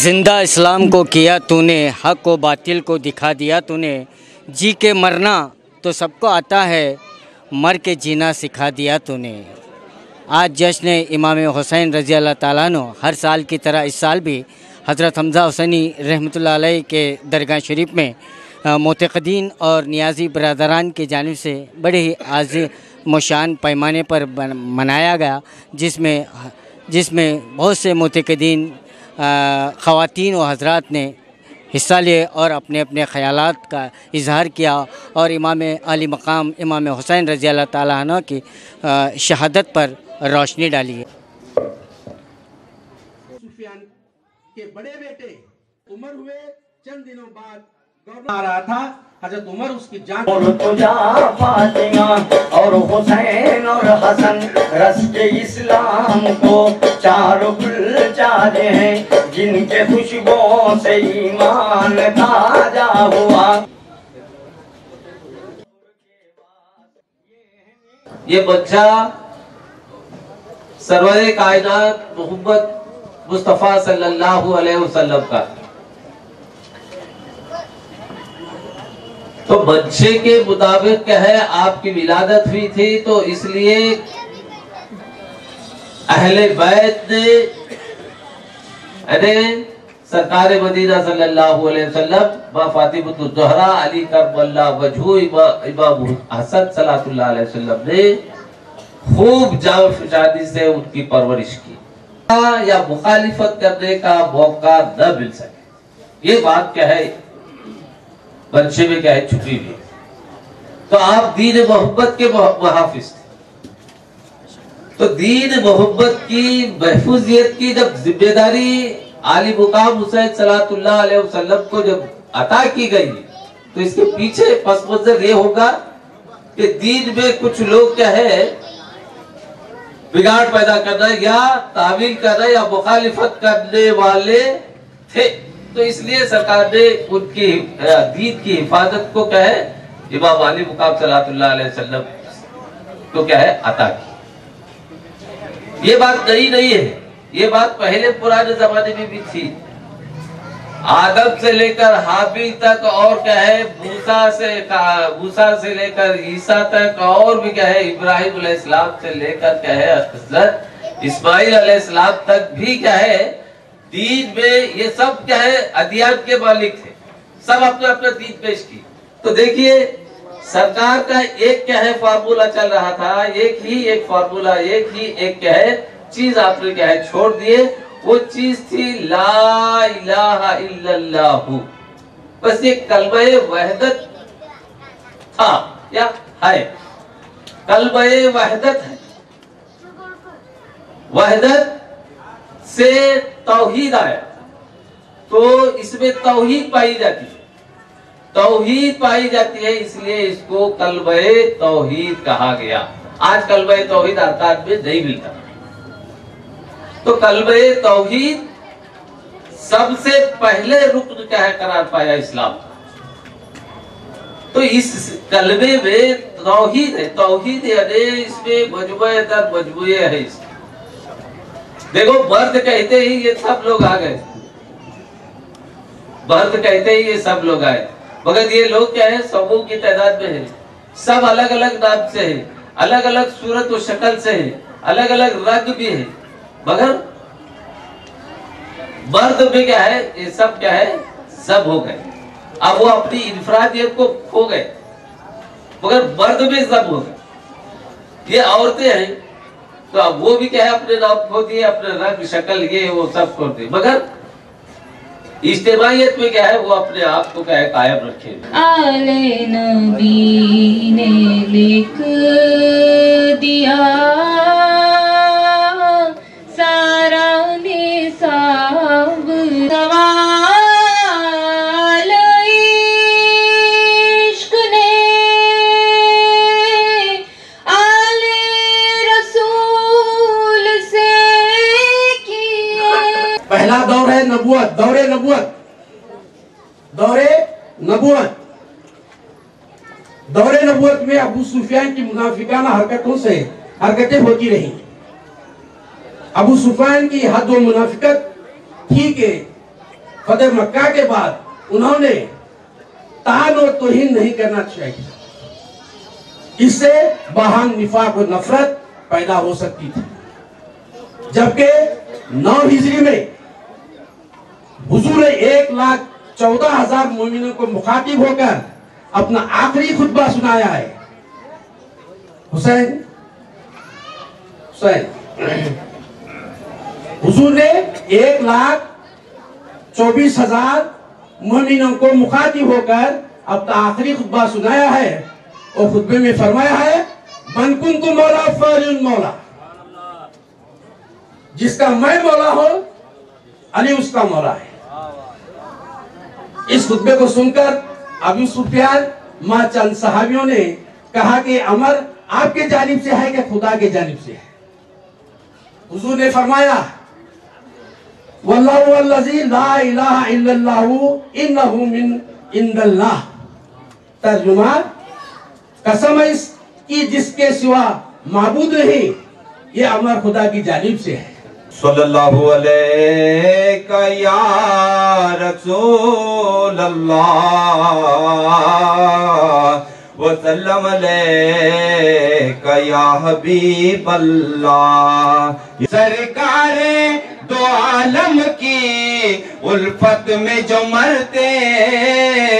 जिंदा इस्लाम को किया तूने, हक व बातिल को दिखा दिया तूने। जी के मरना तो सबको आता है, मर के जीना सिखा दिया तूने। आज जश्न इमाम हुसैन रज़ी अल्लाह ताला अन्हु हर साल की तरह इस साल भी हज़रत हमज़ा हुसैनी रहमतुल्लाह अलैह के दरगाह शरीफ में मोतक़दीन और नियाज़ी बरदरान की जानिब से बड़े ही आज़िम शान पैमाने पर मनाया गया, जिसमें बहुत से मोतक़दीन ख़वातीन व हज़रात ने हिस्सा लिए और अपने अपने ख़यालात का इजहार किया और इमाम आली मकाम इमाम हुसैन रज़ी अल्लाह ताला अन्हु की शहादत पर रोशनी डाली है। सुफियान के बड़े बेटे उमर हुए, चंद दिनों बाद आ रहा था, हजरत उमर उसकी जान और तुझा फातिमा और हुसैन और हसन रस्ते इस्लाम को चारों गुल चाहे हैं, जिनके खुशबुओं से ईमान ताजा हुआ। ये बच्चा सरवरे कायनात मोहम्मद मुस्तफ़ा सल्लल्लाहु अलैहि वसल्लम का, तो बच्चे के मुताबिक है आपकी विलादत हुई थी, तो इसलिए अहले बैत ने सरकार मदीना सल्लल्लाहु अलैहि वसल्लम बा फातिमतुल ज़हरा अली करबला वजहू इमाम हसन सल्लल्लाहु अलैहि वसल्लम ने खूब जानी से उनकी परवरिश की या मुखालिफत करने का मौका न मिल सके। ये बात क्या है बच्चे में क्या है छुपी हुई। तो आप दीन मोहब्बत के मुहाफिज थे, तो दीन मोहब्बत की महफूजियत की जब जिम्मेदारी आली मुकाम हुसैन सल्लल्लाहु अलैहि वसल्लम को जब अता की गई, तो इसके पीछे पस मंजर ये होगा कि दीन में कुछ लोग क्या है बिगाड़ पैदा करना या तावील करना या मुखालिफत करने वाले थे, तो इसलिए सरकार ने उनकी दीन की हिफाजत को क्या है इमाम अली मुकाम सल्लल्लाहु अलैहि वसल्लम तो क्या है अता की। ये बात नई नहीं है, ये बात पहले पुराने जमाने में भी थी। आदम से लेकर हाबिल तक और क्या है मूसा से लेकर ईसा तक और भी क्या है इब्राहिम अलैहिस्सलाम से लेकर क्या है हज़रत इस्माइल अलैहिस्सलाम तक भी क्या है दीन में ये सब क्या है अदियान के मालिक थे, सब अपने अपने दीन पेश की। तो देखिए सरकार का एक क्या है फार्मूला चल रहा था, एक फार्मूला एक क्या है चीज आपने क्या है छोड़ दिए, वो चीज थी ला इलाहा इल्लल्लाहु। बस ये कलमे वहदत था या है, कलमे वहदत है, वहदत से तौहीद आया, तो इसमें तौहीद पाई जाती है, तौहीद पाई जाती है, इसलिए इसको कलमे तौहीद कहा गया। आज कलमे तौहीद अरकान में नहीं मिलता, तो कलमे तौहीद सबसे पहले रुकन क्या है करार पाया इस्लाम। तो इस कलमे में तौहीद है, तौहीद यानी इसमें मजमुए दर मजमुए है। देखो मर्द कहते ही ये सब लोग आ गए, मर्द कहते ही ये सब लोग आए, मगर ये लोग क्या है समूह की तादाद में है, सब अलग अलग नाम से है, अलग अलग सूरत और शक्ल से है, अलग अलग रंग भी है, मगर मर्द में क्या है ये सब क्या है सब हो गए। अब वो अपनी इनफरादियत को खो गए, मगर मर्द में सब हो गए। ये औरतें हैं तो अब वो भी क्या है अपने नाम खो दिए, अपने रंग शक्ल ये वो सब खो दिए, मगर इज्तिमाइयत में क्या है वो अपने आप को क्या है कायम रखे। आले नबी ने लिख दिया सारा निसाब सवाल इश्क ने आले रसूल से किए। पहला दौर है नबुवत, दौरे नबुवत, दौरे नबुवत। दौरे नबुवत में अबू सुफियान की मुनाफिकाना हरकतें होती रही। अबू सुफियान की हद व मुनाफिकत थी कि फतेह मक्का के बाद उन्होंने तान और तौहीन नहीं करना चाहिए। इससे बाहम निफाक और नफरत पैदा हो सकती थी। जबकि 9 हिजरी में हुजूर ने 1,14,000 मोमिनों को मुखातिब होकर अपना आखिरी खुतबा सुनाया है। हुसैन हुजूर ने 1,24,000 मोमिनों को मुखातिब होकर अपना आखिरी खुतबा सुनाया है और खुतबे में फरमाया है, मन कुन्तु मौला फअलियुन मौला, जिसका मैं मौला हो अली उसका मौला है। इस खुतबे को सुनकर अबू सुफियान मां चंद सहाबियों ने कहा कि अमर आपके जानिब से है कि खुदा के जानिब से है? हुजूर ने फरमाया, वल्लाहु अल्लज़ी ला इलाहा इल्लल्लाहु इन्नहु मिन इंदल्लाह। तर्जुमा, कसम है इसकी जिसके सिवा माबूद नहीं, ये अमर खुदा की जानिब से है। सल्लल्लाहु अलैका या रसूल अल्लाह वसल्लम अलैका या हबीब अल्लाह। सरकारे दो आलम की उल्फत में जो मरते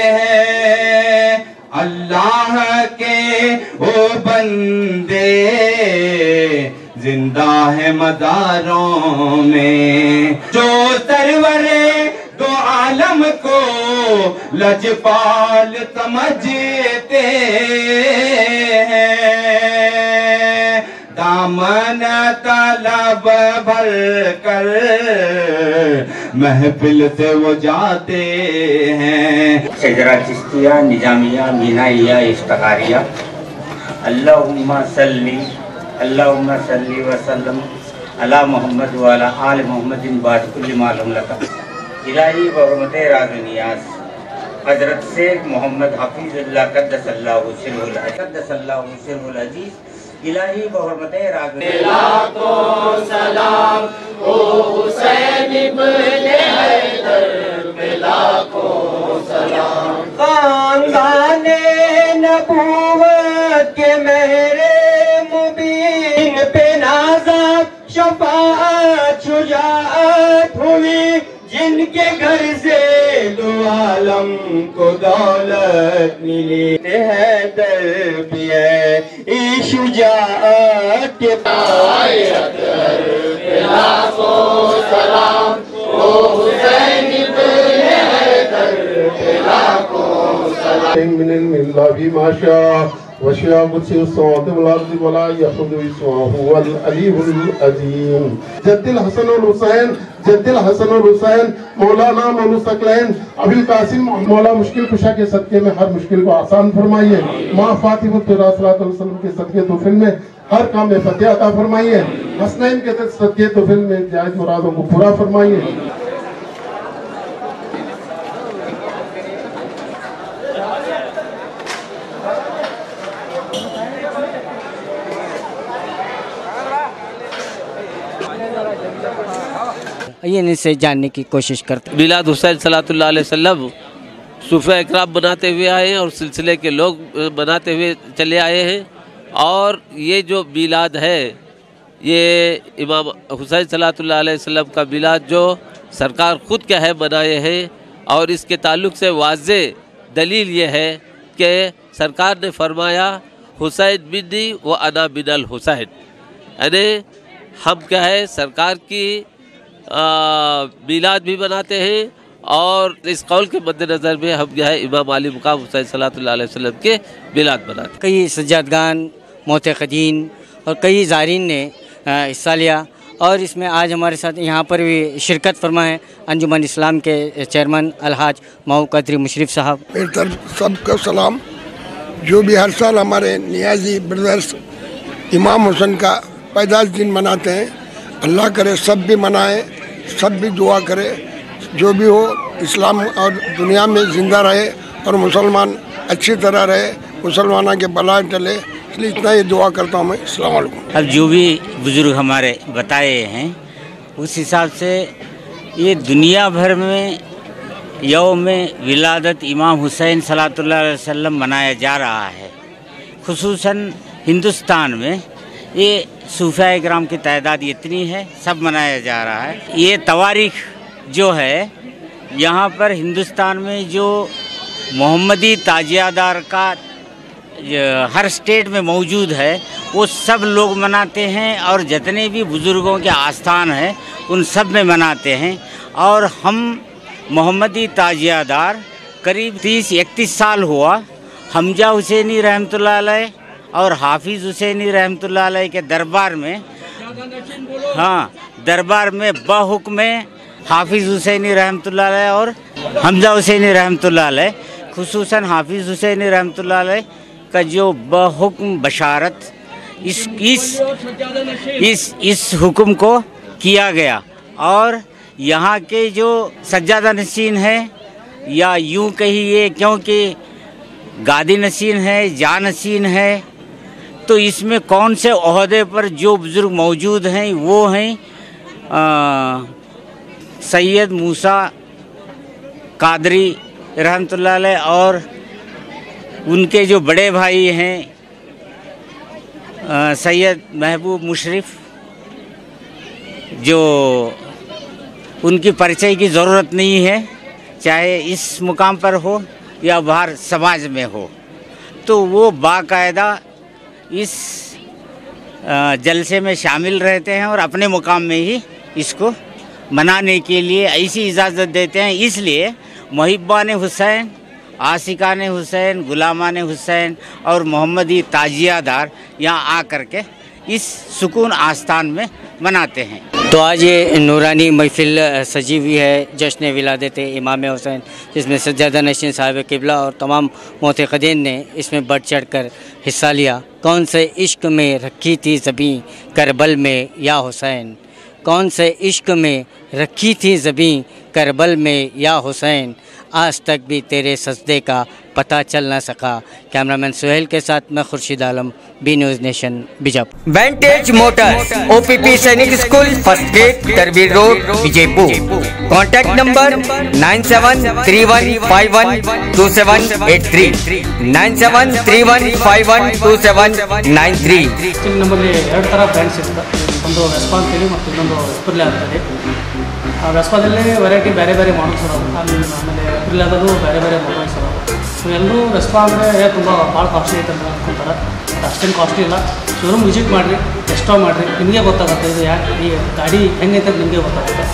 हैं, अल्लाह के ओ बंदे जिंदा है मज़ारों में। जो सरवरे दो आलम को लजपाल समझते हैं, दामन तलब भर कर महफिल से वो जाते हैं। शजरा चिश्तिया, निजामिया, मीनाइया, इफ्तिखारिया। अल्लाहुम्मा सल्ली वसल्लम अला मोहम्मद व अला आल मोहम्मदिन बाद कुल्ली मालूम लका। इलाही बहरमते राज़ नियाज़ हज़रत शेख मोहम्मद हफ़ीज़ुल्लाह क़द्दसल्लाहु सिर्रुल अज़ीज़। इलाही बहरमते राज़ नियाज़ सलाम ओ हुसैन इब्ने हैदर पे लाखों सलाम। खानदाने नबूवत के मेरे मुबीन पे नाज़ा शफ़ाअत शुजाअत हुई, जिनके घर से दो आलम को दौलत मिली। हैदर भी है शुजाअत के लाखों सलाम ओ हुसैन इब्ने हैदर पे लाखों सलाम। मिनल मिल्ला भी माशा वशिया मुझसे सौद वलाद वला यखुद इसवाहु वल अलीहुल अजीम। जद्दिल हसन और हुसैन मौलाना मौलुसकलैन अबुल कासिम मौला मुश्किल कुशा के सदके में हर मुश्किल को आसान फरमाइए। माँ फातिमा सल्लल्लाहु अलैहि वसल्लम के सदके तोफिल में हर काम में फतेह अता फरमाइए। हसनैन के सदके तोफिल में जायज मुरादों को पूरा फरमाइए। ये इनसे जानने की कोशिश करते हैं। मिलाद हुसैन सल्लल्लाहु अलैहि वसल्लम सूफ़ा इकराम बनाते हुए आए हैं और सिलसिले के लोग बनाते हुए चले आए हैं। और ये जो मिलाद है, ये इमाम हुसैन सल्लल्लाहु अलैहि वसल्लम का मिलाद जो सरकार ख़ुद क्या है बनाए हैं। और इसके ताल्लुक़ से वाज़े दलील ये है कि सरकार ने फरमाया हुसैन मिन्नी व अना मिनल हुसैन, यानी हम क्या है सरकार की मिलाद भी बनाते हैं और इस कौल के मद्देनज़र में हम क्या है इमाम अली मुकाम हुसैन सल्लल्लाहु अलैहि वसल्लम के मिलाद बनाते हैं। कई सज्जादगान, मोतक़दीन और कई ज़ारीन ने हिस्सा लिया और इसमें आज हमारे साथ यहाँ पर भी शिरकत फरमा है अंजुमन इस्लाम के चेयरमैन अलहाज मऊ क़दरी मुशर्रफ साहब। मेरी तरफ सबको सलाम। जो भी हर साल हमारे नियाजी ब्रदर्स इमाम हुसैन का पैदाइश दिन मनाते हैं, अल्लाह करे सब भी मनाएं, सब भी दुआ करे, जो भी हो इस्लाम और दुनिया में ज़िंदा रहे और मुसलमान अच्छी तरह रहे, मुसलमानों के बलाएं टले, इसलिए इतना ही दुआ करता हूँ मैं। अस्सलाम वालेकुम। अब जो भी बुजुर्ग हमारे बताए हैं उस हिसाब से ये दुनिया भर में यौम विलादत इमाम हुसैन सल्लल्लाहु अलैहि वसल्लम मनाया जा रहा है। खुसूसन हिंदुस्तान में ये सूफिया इकराम की तादाद इतनी है, सब मनाया जा रहा है। ये तवारीख जो है यहाँ पर हिंदुस्तान में जो मोहम्मदी ताजियादार का हर स्टेट में मौजूद है वो सब लोग मनाते हैं और जितने भी बुज़ुर्गों के आस्थान हैं उन सब में मनाते हैं। और हम मोहम्मदी ताजियादार करीब 30-31 साल हुआ हमजा हुसैनी रहमतुल्लाह अलैह और हाफिज़ हुसैनी रहमतुल्लाह अलैह के दरबार में, हाँ दरबार में बहुक्म हाफिज़ हुसैनी रहमतुल्लाह अलैह और हमजा हुसैनी रहमतुल्लाह अलैह, खुसूसन हाफिज़ हुसैनी रहमतुल्लाह अलैह का जो बहुक्म बशारत इस हुक्म को किया गया। और यहाँ के जो सज्जादा नशीन है या यूँ कहिए क्योंकि गादी नशीन है, जा नशीन है, तो इसमें कौन से ओहदे पर जो बुज़ुर्ग मौजूद हैं वो हैं सैयद मूसा कादरी रहमतुल्लाह अलैह और उनके जो बड़े भाई हैं सैयद महबूब मुशरिफ, जो उनकी परिचय की ज़रूरत नहीं है, चाहे इस मुकाम पर हो या बाहर समाज में हो, तो वो बाकायदा इस जलसे में शामिल रहते हैं और अपने मुकाम में ही इसको मनाने के लिए ऐसी इजाज़त देते हैं। इसलिए मुहिब्बान हुसैन, आशिकान हुसैन, गुलामान हुसैन और मोहम्मदी ताजियादार यहाँ आकर के इस सुकून आस्थान में मनाते हैं। तो आज ये नूरानी महफिल सजी हुई है जश्न विलादत इमाम हुसैन, जिसमें सज्जादा नशीन साहिब किबला और तमाम मोतक़दीन ने इसमें बढ़ चढ़ कर हिस्सा लिया। कौन से इश्क में रखी थी ज़बीं करबल में या हुसैन, कौन से इश्क में रखी थी ज़बीं करबल में या हुसैन, आज तक भी तेरे सजदे का पता चल ना सका। कैमरामैन सुहेल के साथ मैं Khurshid Alam, B news nation, Bijapur. Vantage motors, OPP Sainik school, first gate, Tarbir road, Vijayapur. Contact number 9731512783, 9731512793। ನಮ್ಮಲ್ಲಿ ಎರಡು ಥರ ಬ್ರ್ಯಾಂಡ್ಸ್ ಇರುತ್ತೆ, ಒಂದು ವೆಸ್ಪಾ ಅಂತೇಳಿ ಮತ್ತು ಇನ್ನೊಂದು ಎಸ್ಪಿರ್ಲೆ ಅಂತೇಳಿ. ಆ ವೆಸ್ಪಾದಲ್ಲಿ ವೆರೈಟಿ ಬೇರೆ ಬೇರೆ ಮಾಡಲ್ಸ್ ಅದಾವೆ, ಆಮೇಲೆ ಎಸ್ಪಿರ್ಲೆದದು ಬೇರೆ ಬೇರೆ ಮಾಡಲ್ಸ್ ಅದಾವೆ. ಸೊ ಎಲ್ಲರೂ ವೆಸ್ಪಾ ಅಂದರೆ ತುಂಬ ಭಾಳ ಕಾಸ್ಟ್ಲಿ ಐತೆ ಅಂತ ಅಂದ್ಕೊಂತಾರೆ, ಅದು ಅಷ್ಟೇನು ಕಾಸ್ಟ್ಲಿ ಇಲ್ಲ. ಶೋರೂಮ್ ವಿಸಿಟ್ ಮಾಡಿರಿ, ಟೆಸ್ಟ್ ಡ್ರೈವ್ ಮಾಡಿರಿ, ನಿಮಗೆ ಗೊತ್ತಾಗುತ್ತೆ ಇದು ಯಾಕೆ ಈ ಗಾಡಿ ಹೆಂಗೈತೆ ನಿಮಗೆ ಗೊತ್ತಾಗುತ್ತೆ.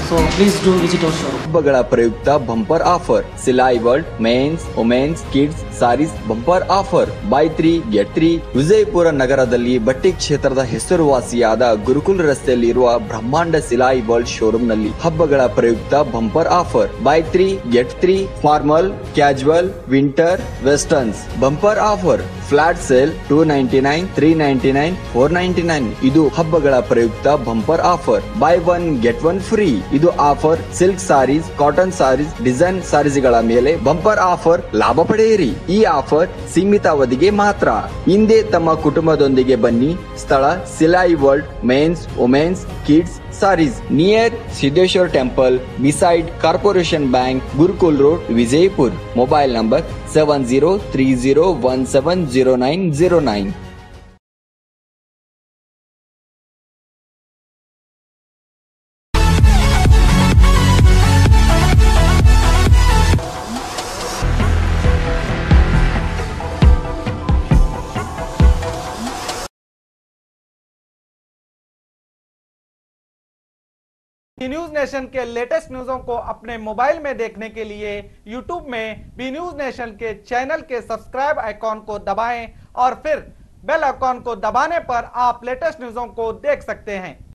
So please do visit our showroom. ಹಬ್ಬಗಳ ಪ್ರಯುಕ್ತ bumper offer, Silai world men's, women's, kids saris bumper offer. Buy 3 get 3. Vijayapura ನಗರದಲ್ಲಿ ಬಟ್ಟೆ ಕ್ಷೇತ್ರದ ಹೆಸರುವಾಸಿಯಾದ ಗುರುಕುಲ್ ರಸ್ತೆಯಲ್ಲಿರುವ ಬ್ರಹ್ಮಾಂಡ ಸಿಲಾಯಿ ವರ್ಲ್ಡ್ ಶೋರೂಮ್ ನಲ್ಲಿ ಹಬ್ಬಗಳ ಪ್ರಯುಕ್ತ bumper offer. Buy 3 get 3. Formal, casual, winter, westerns bumper offer. Flat sale 299, 399, 499. ಇದು ಹಬ್ಬಗಳ ಪ್ರಯುಕ್ತ bumper offer. Buy 1 get 1 free. ಇದು offer silk saris, cotton saris, design ಸಾರೀಸ್ಗಳ ಮೇಲೆ ಬಂಪರ್ ಆಫರ್ ಲಾಭ ಪಡೆಯಿರಿ. ಈ ಆಫರ್ ಸೀಮಿತ ಅವಧಿಗೆ ಮಾತ್ರ. ಹಿಂದೆ ತಮ್ಮ ಕುಟುಂಬದೊಂದಿಗೆ ಬನ್ನಿ. ಸ್ಥಳ Silai world men's, women's, kids saris, near Siddeshwara temple, beside corporation bank, Gurukul road, Vijayapur. Mobile number 7030170909. B news nation के लेटेस्ट न्यूज़ों को अपने मोबाइल में देखने के लिए यूट्यूब में बी न्यूज नेशन के चैनल के सब्सक्राइब आइकॉन को दबाएं और फिर बेल आइकॉन को दबाने पर आप लेटेस्ट न्यूज़ों को देख सकते हैं।